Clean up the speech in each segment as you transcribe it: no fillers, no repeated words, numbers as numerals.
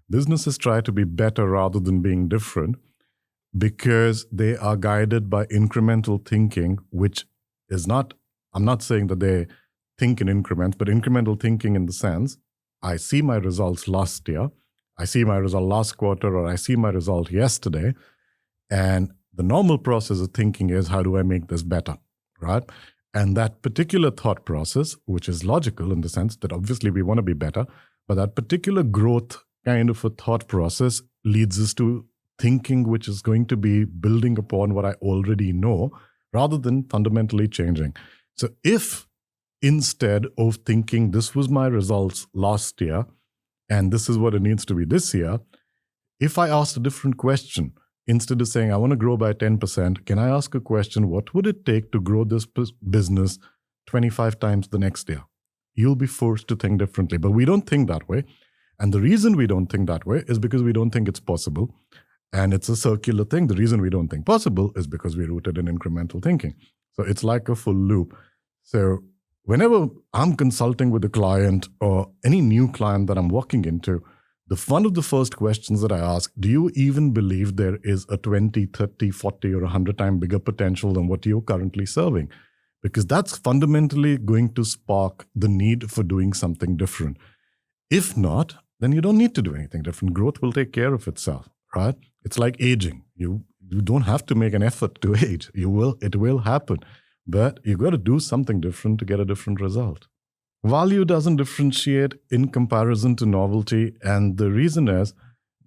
Businesses try to be better rather than being different because they are guided by incremental thinking, which is not, I'm not saying that they think in increments, but incremental thinking in the sense, I see my results last year, I see my result last quarter, or I see my result yesterday. And the normal process of thinking is, how do I make this better, right? And that particular thought process, which is logical in the sense that obviously we want to be better, but that particular growth kind of a thought process leads us to thinking which is going to be building upon what I already know rather than fundamentally changing. So if instead of thinking this was my results last year and this is what it needs to be this year, if I asked a different question, instead of saying I want to grow by 10%, can I ask a question, what would it take to grow this business 25 times the next year? You'll be forced to think differently. But we don't think that way. And the reason we don't think that way is because we don't think it's possible. And it's a circular thing. The reason we don't think possible is because we're rooted in incremental thinking. So it's like a full loop. So whenever I'm consulting with a client or any new client that I'm walking into, one of the first questions that I ask, do you even believe there is a 20, 30, 40, or 100 times bigger potential than what you're currently serving? Because that's fundamentally going to spark the need for doing something different. If not, then you don't need to do anything different. Growth will take care of itself, right? It's like aging. You don't have to make an effort to age. It will happen. But you got to do something different to get a different result. Value doesn't differentiate in comparison to novelty, and the reason is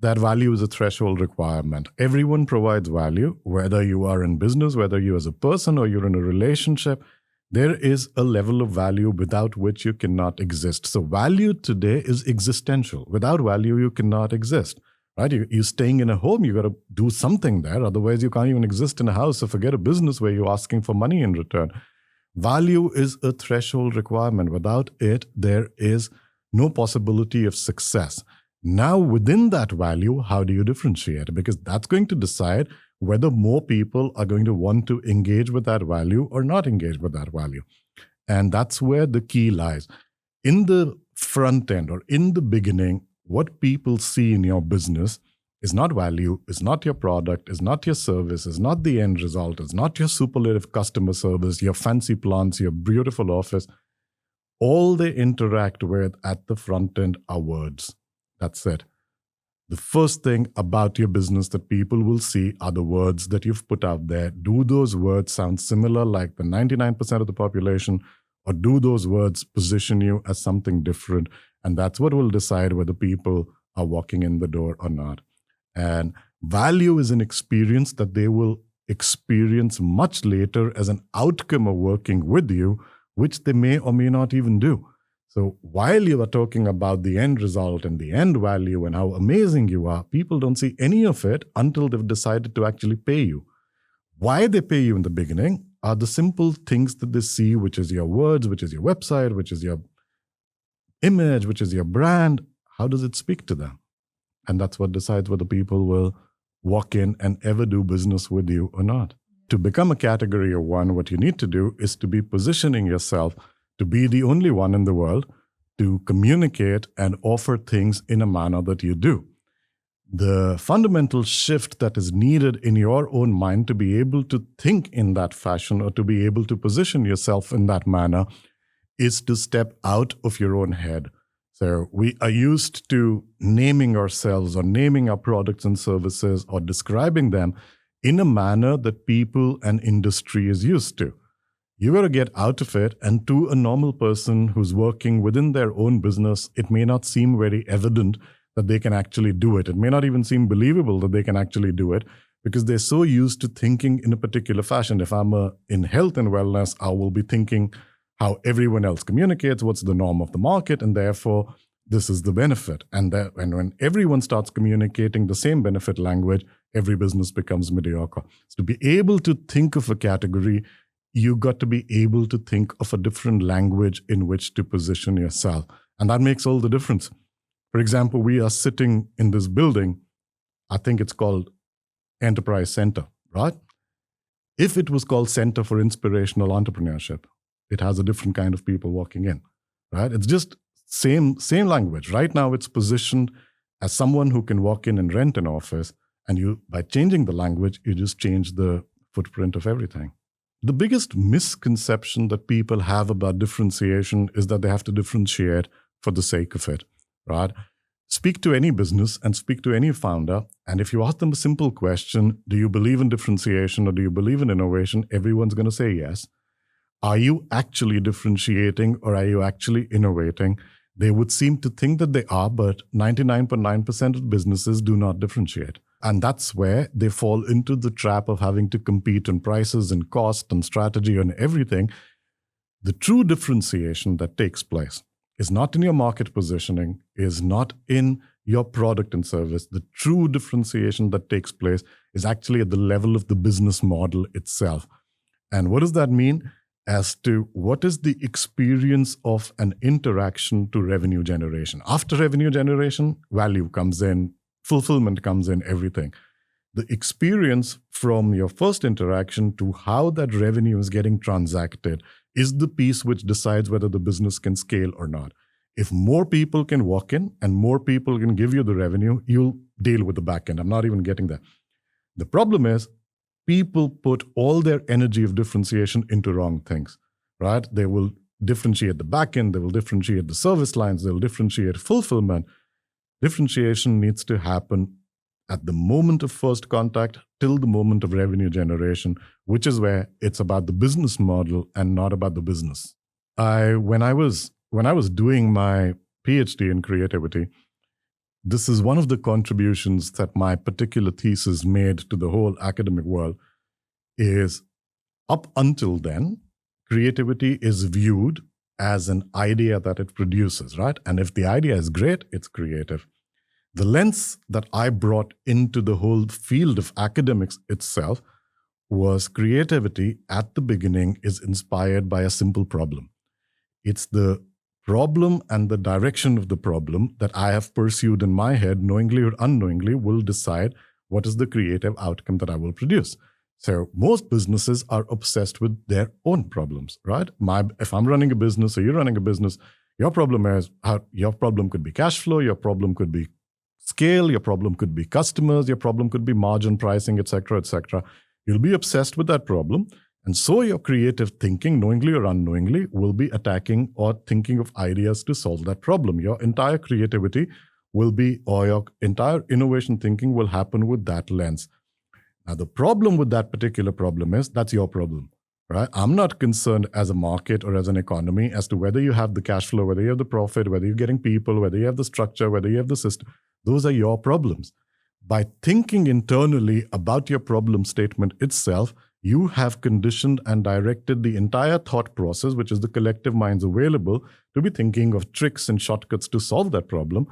that value is a threshold requirement. Everyone provides value, whether you are in business, whether you as a person or you're in a relationship. There is a level of value without which you cannot exist. So value today is existential. Without value, you cannot exist, right? You're staying in a home, you got to do something there. Otherwise, you can't even exist in a house. So forget a business where you're asking for money in return. Value is a threshold requirement. Without it, there is no possibility of success. Now, within that value, how do you differentiate? Because that's going to decide whether more people are going to want to engage with that value or not engage with that value. And that's where the key lies. In the front end or in the beginning, what people see in your business is not value, is not your product, is not your service, is not the end result, is not your superlative customer service, your fancy plants, your beautiful office. All they interact with at the front end are words. That's it. The first thing about your business that people will see are the words that you've put out there. Do those words sound similar like the 99% of the population, or do those words position you as something different? And that's what will decide whether people are walking in the door or not. And value is an experience that they will experience much later as an outcome of working with you, which they may or may not even do. So while you are talking about the end result and the end value and how amazing you are, people don't see any of it until they've decided to actually pay you. Why they pay you in the beginning are the simple things that they see, which is your words, which is your website, which is your image, which is your brand. How does it speak to them? And that's what decides whether people will walk in and ever do business with you or not. To become a category of one, what you need to do is to be positioning yourself to be the only one in the world to communicate and offer things in a manner that you do. The fundamental shift that is needed in your own mind to be able to think in that fashion or to be able to position yourself in that manner is to step out of your own head. So we are used to naming ourselves or naming our products and services or describing them in a manner that people and industry is used to. You got to get out of it, and to a normal person who's working within their own business, it may not seem very evident that they can actually do it. It may not even seem believable that they can actually do it because they're so used to thinking in a particular fashion. If I'm in health and wellness, I will be thinking how everyone else communicates, what's the norm of the market, and therefore this is the benefit. And when everyone starts communicating the same benefit language, every business becomes mediocre. So to be able to think of a category, you got to be able to think of a different language in which to position yourself. And that makes all the difference. For example, we are sitting in this building, I think it's called Enterprise Center, right? If it was called Center for Inspirational Entrepreneurship, it has a different kind of people walking in, right? It's just same language. Right now it's positioned as someone who can walk in and rent an office, and you, by changing the language, you just change the footprint of everything. The biggest misconception that people have about differentiation is that they have to differentiate for the sake of it, right? Speak to any business and speak to any founder, and if you ask them a simple question, do you believe in differentiation or do you believe in innovation? Everyone's going to say yes. Are you actually differentiating or are you actually innovating? They would seem to think that they are, but 99.9% of businesses do not differentiate. And that's where they fall into the trap of having to compete on prices and cost and strategy and everything. The true differentiation that takes place is not in your market positioning, is not in your product and service. The true differentiation that takes place is actually at the level of the business model itself. And what does that mean? As to what is the experience of an interaction to revenue generation. After revenue generation, value comes in, fulfillment comes in, everything. The experience from your first interaction to how that revenue is getting transacted is the piece which decides whether the business can scale or not. If more people can walk in and more people can give you the revenue, you'll deal with the back end. I'm not even getting there. The problem is, people put all their energy of differentiation into wrong things, right? They will differentiate the backend, they will differentiate the service lines, they will differentiate fulfillment. Differentiation needs to happen at the moment of first contact till the moment of revenue generation, which is where it's about the business model and not about the business. When I was doing my PhD in creativity, this is one of the contributions that my particular thesis made to the whole academic world. Is up until then, creativity is viewed as an idea that it produces, right? And if the idea is great, it's creative. The lens that I brought into the whole field of academics itself was creativity at the beginning is inspired by a simple problem. It's the problem and the direction of the problem that I have pursued in my head, knowingly or unknowingly, will decide what is the creative outcome that I will produce. So most businesses are obsessed with their own problems, right? If I'm running a business or you're running a business, your problem could be cash flow, your problem could be scale, your problem could be customers, your problem could be margin pricing, etc., etc. You'll be obsessed with that problem. And so your creative thinking, knowingly or unknowingly, will be attacking or thinking of ideas to solve that problem. Your entire creativity will be, or your entire innovation thinking will happen with that lens. Now, the problem with that particular problem is that's your problem, right? I'm not concerned as a market or as an economy as to whether you have the cash flow, whether you have the profit, whether you're getting people, whether you have the structure, whether you have the system. Those are your problems. By thinking internally about your problem statement itself, you have conditioned and directed the entire thought process, which is the collective minds available, to be thinking of tricks and shortcuts to solve that problem.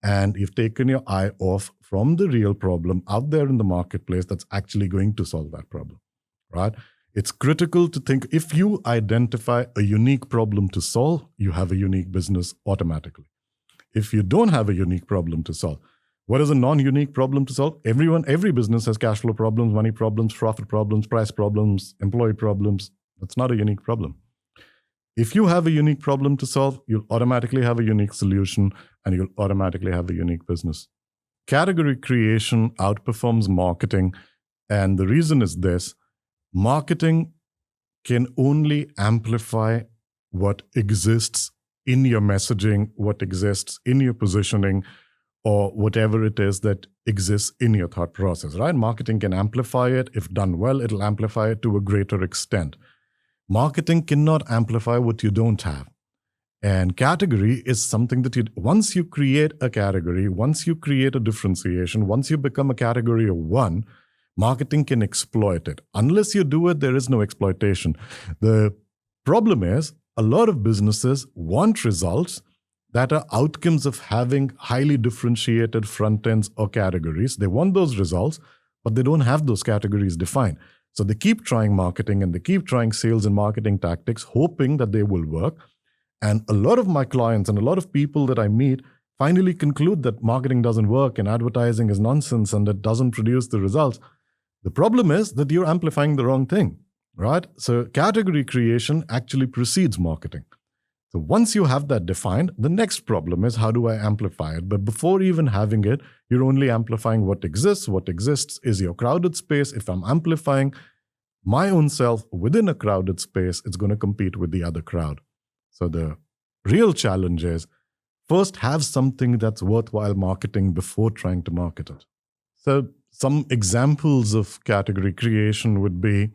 And you've taken your eye off from the real problem out there in the marketplace that's actually going to solve that problem, right? It's critical to think, if you identify a unique problem to solve, you have a unique business automatically. If you don't have a unique problem to solve, what is a non-unique problem to solve? Every business has cash flow problems, money problems, profit problems, price problems, employee problems. That's not a unique problem. If you have a unique problem to solve, you'll automatically have a unique solution and you'll automatically have a unique business. Category creation outperforms marketing. And the reason is this: marketing can only amplify what exists in your messaging, what exists in your positioning, or whatever it is that exists in your thought process, right? Marketing can amplify it. If done well, it'll amplify it to a greater extent. Marketing cannot amplify what you don't have. And category is something that once you create a category, once you create a differentiation, once you become a category of one, marketing can exploit it. Unless you do it, there is no exploitation. The problem is, a lot of businesses want results that are outcomes of having highly differentiated front ends or categories. They want those results, but they don't have those categories defined. So they keep trying marketing and they keep trying sales and marketing tactics, hoping that they will work. And a lot of my clients and a lot of people that I meet finally conclude that marketing doesn't work and advertising is nonsense and it doesn't produce the results. The problem is that you're amplifying the wrong thing, right? So category creation actually precedes marketing. So once you have that defined, the next problem is how do I amplify it? But before even having it, you're only amplifying what exists. What exists is your crowded space. If I'm amplifying my own self within a crowded space, it's going to compete with the other crowd. So the real challenge is first have something that's worthwhile marketing before trying to market it. So some examples of category creation would be,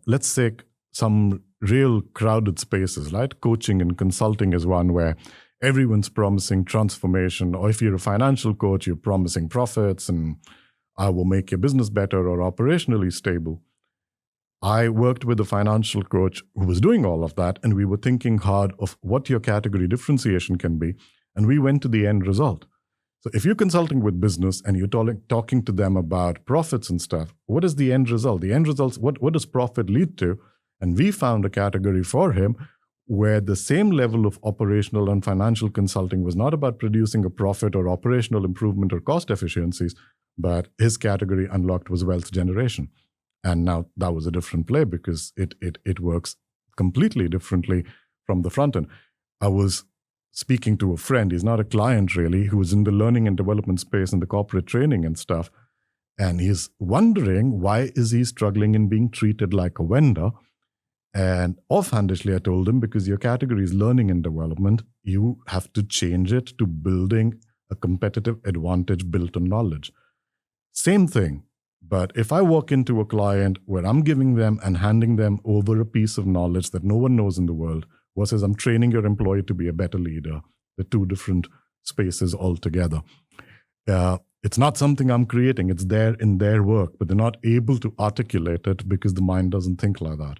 let's say some real crowded spaces, right? Coaching and consulting is one where everyone's promising transformation. Or if you're a financial coach, you're promising profits and I will make your business better or operationally stable. I worked with a financial coach who was doing all of that, and we were thinking hard of what your category differentiation can be, and we went to the end result. So if you're consulting with business and you're talking to them about profits and stuff, what is the end result? The end result, what does profit lead to? And we found a category for him where the same level of operational and financial consulting was not about producing a profit or operational improvement or cost efficiencies, but his category unlocked was wealth generation. And now that was a different play because it works completely differently from the front end. I was speaking to a friend, he's not a client really, who was in the learning and development space and the corporate training and stuff. And he's wondering why is he struggling in being treated like a vendor? And offhandedly, I told him, because your category is learning and development, you have to change it to building a competitive advantage built on knowledge. Same thing. But if I walk into a client where I'm giving them and handing them over a piece of knowledge that no one knows in the world, versus I'm training your employee to be a better leader, the two different spaces altogether. It's not something I'm creating. It's there in their work, but they're not able to articulate it because the mind doesn't think like that.